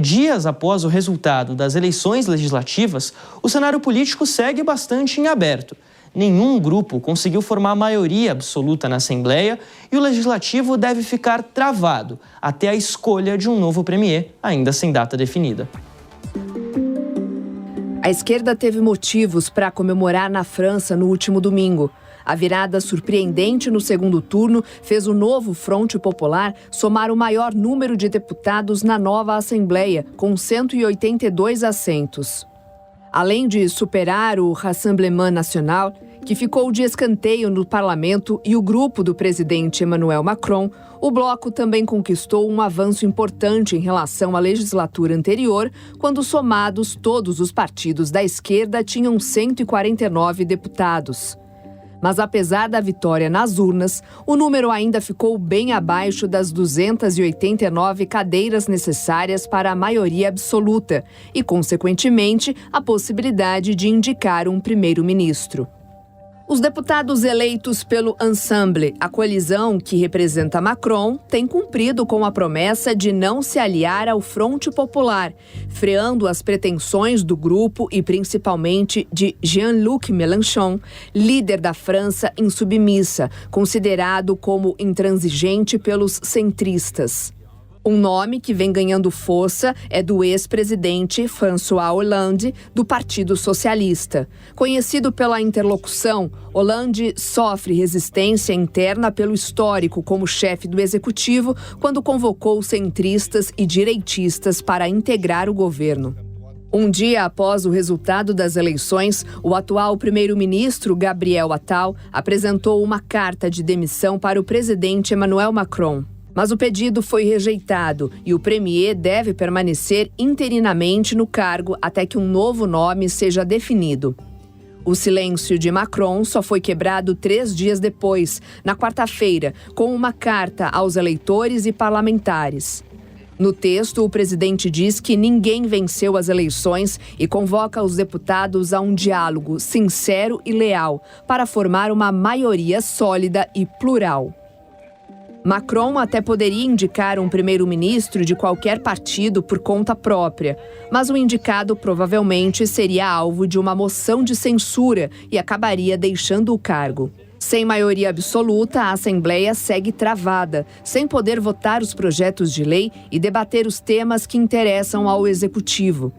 dias após o resultado das eleições legislativas, o cenário político segue bastante em aberto. Nenhum grupo conseguiu formar maioria absoluta na Assembleia e o Legislativo deve ficar travado até a escolha de um novo premier, ainda sem data definida. A esquerda teve motivos para comemorar na França no último domingo. A virada surpreendente no segundo turno fez o novo Fronte Popular somar o maior número de deputados na nova Assembleia, com 182 assentos. Além de superar o Rassemblement National, que ficou de escanteio no parlamento, e o grupo do presidente Emmanuel Macron, o bloco também conquistou um avanço importante em relação à legislatura anterior, quando somados todos os partidos da esquerda tinham 149 deputados. Mas apesar da vitória nas urnas, o número ainda ficou bem abaixo das 289 cadeiras necessárias para a maioria absoluta e, consequentemente, a possibilidade de indicar um primeiro-ministro. Os deputados eleitos pelo Ensemble, a coalizão que representa Macron, têm cumprido com a promessa de não se aliar ao Fronte Popular, freando as pretensões do grupo e principalmente de Jean-Luc Mélenchon, líder da França insubmissa, considerado como intransigente pelos centristas. Um nome que vem ganhando força é do ex-presidente François Hollande, do Partido Socialista. Conhecido pela interlocução, Hollande sofre resistência interna pelo histórico como chefe do executivo quando convocou centristas e direitistas para integrar o governo. Um dia após o resultado das eleições, o atual primeiro-ministro Gabriel Attal apresentou uma carta de demissão para o presidente Emmanuel Macron. Mas o pedido foi rejeitado e o premier deve permanecer interinamente no cargo até que um novo nome seja definido. O silêncio de Macron só foi quebrado 3 dias depois, na quarta-feira, com uma carta aos eleitores e parlamentares. No texto, o presidente diz que ninguém venceu as eleições e convoca os deputados a um diálogo sincero e leal para formar uma maioria sólida e plural. Macron até poderia indicar um primeiro-ministro de qualquer partido por conta própria, mas o indicado provavelmente seria alvo de uma moção de censura e acabaria deixando o cargo. Sem maioria absoluta, a Assembleia segue travada, sem poder votar os projetos de lei e debater os temas que interessam ao Executivo.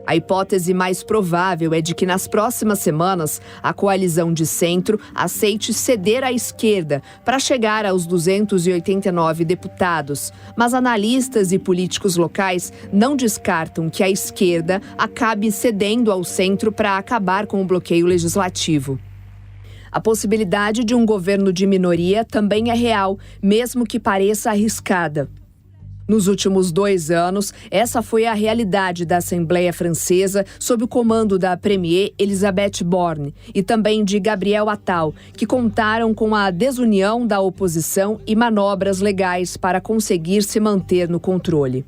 A hipótese mais provável é de que nas próximas semanas a coalizão de centro aceite ceder à esquerda para chegar aos 289 deputados, mas analistas e políticos locais não descartam que a esquerda acabe cedendo ao centro para acabar com o bloqueio legislativo. A possibilidade de um governo de minoria também é real, mesmo que pareça arriscada. Nos últimos 2 anos, essa foi a realidade da Assembleia Francesa sob o comando da premier Elisabeth Borne e também de Gabriel Attal, que contaram com a desunião da oposição e manobras legais para conseguir se manter no controle.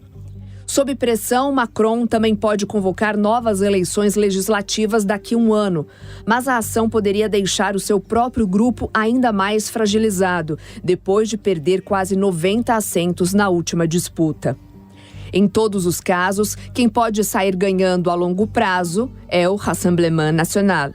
Sob pressão, Macron também pode convocar novas eleições legislativas daqui a um ano, mas a ação poderia deixar o seu próprio grupo ainda mais fragilizado, depois de perder quase 90 assentos na última disputa. Em todos os casos, quem pode sair ganhando a longo prazo é o Rassemblement National.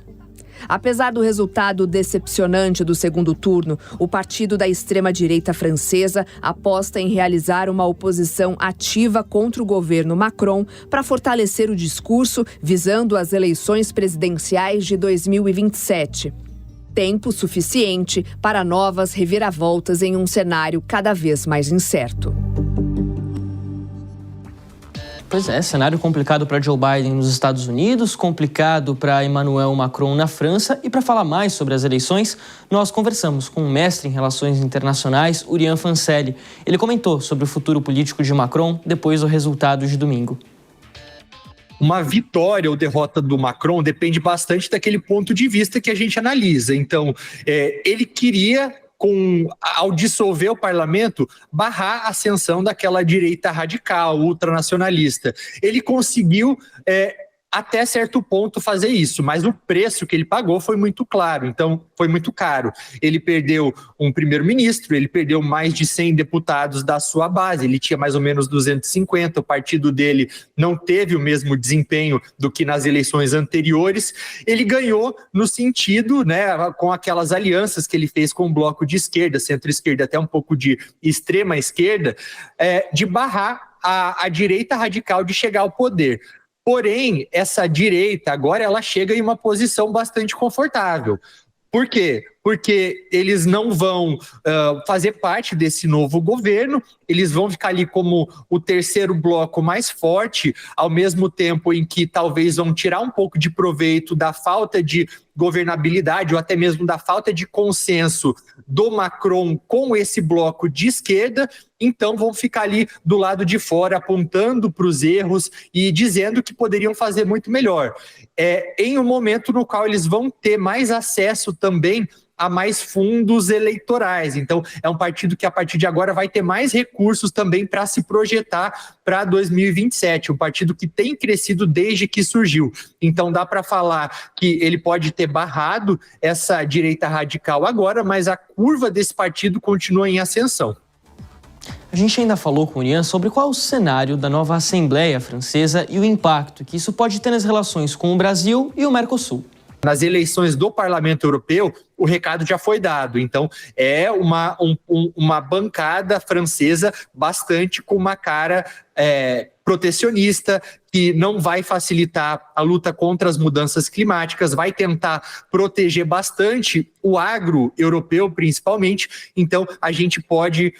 Apesar do resultado decepcionante do segundo turno, o partido da extrema-direita francesa aposta em realizar uma oposição ativa contra o governo Macron para fortalecer o discurso visando as eleições presidenciais de 2027. Tempo suficiente para novas reviravoltas em um cenário cada vez mais incerto. Pois é, cenário complicado para Joe Biden nos Estados Unidos, complicado para Emmanuel Macron na França. E para falar mais sobre as eleições, nós conversamos com o mestre em Relações Internacionais, Urian Fancelli. Ele comentou sobre o futuro político de Macron depois do resultado de domingo. Uma vitória ou derrota do Macron depende bastante daquele ponto de vista que a gente analisa. Então, ele queria, ao dissolver o parlamento, barrar a ascensão daquela direita radical, ultranacionalista. Ele conseguiu até certo ponto fazer isso, mas o preço que ele pagou foi muito claro, então foi muito caro. Ele perdeu um primeiro-ministro, ele perdeu mais de 100 deputados da sua base, ele tinha mais ou menos 250, o partido dele não teve o mesmo desempenho do que nas eleições anteriores. Ele ganhou no sentido, né, com aquelas alianças que ele fez com o bloco de esquerda, centro-esquerda, até um pouco de extrema esquerda, de barrar a direita radical de chegar ao poder. Porém, essa direita agora ela chega em uma posição bastante confortável. Por quê? Porque eles não vão fazer parte desse novo governo, eles vão ficar ali como o terceiro bloco mais forte, ao mesmo tempo em que talvez vão tirar um pouco de proveito da falta de governabilidade ou até mesmo da falta de consenso do Macron com esse bloco de esquerda, então vão ficar ali do lado de fora apontando para os erros e dizendo que poderiam fazer muito melhor. Em um momento no qual eles vão ter mais acesso também a mais fundos eleitorais. Então, é um partido que a partir de agora vai ter mais recursos também para se projetar para 2027, um partido que tem crescido desde que surgiu. Então, dá para falar que ele pode ter barrado essa direita radical agora, mas a curva desse partido continua em ascensão. A gente ainda falou com o Ian sobre qual é o cenário da nova Assembleia Francesa e o impacto que isso pode ter nas relações com o Brasil e o Mercosul. Nas eleições do Parlamento Europeu, o recado já foi dado. Então, é uma bancada francesa bastante com uma cara protecionista, que não vai facilitar a luta contra as mudanças climáticas, vai tentar proteger bastante o agro europeu, principalmente. Então, a gente pode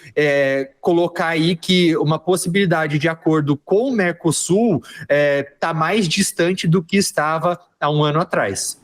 colocar aí que uma possibilidade de acordo com o Mercosul está mais distante do que estava há um ano atrás.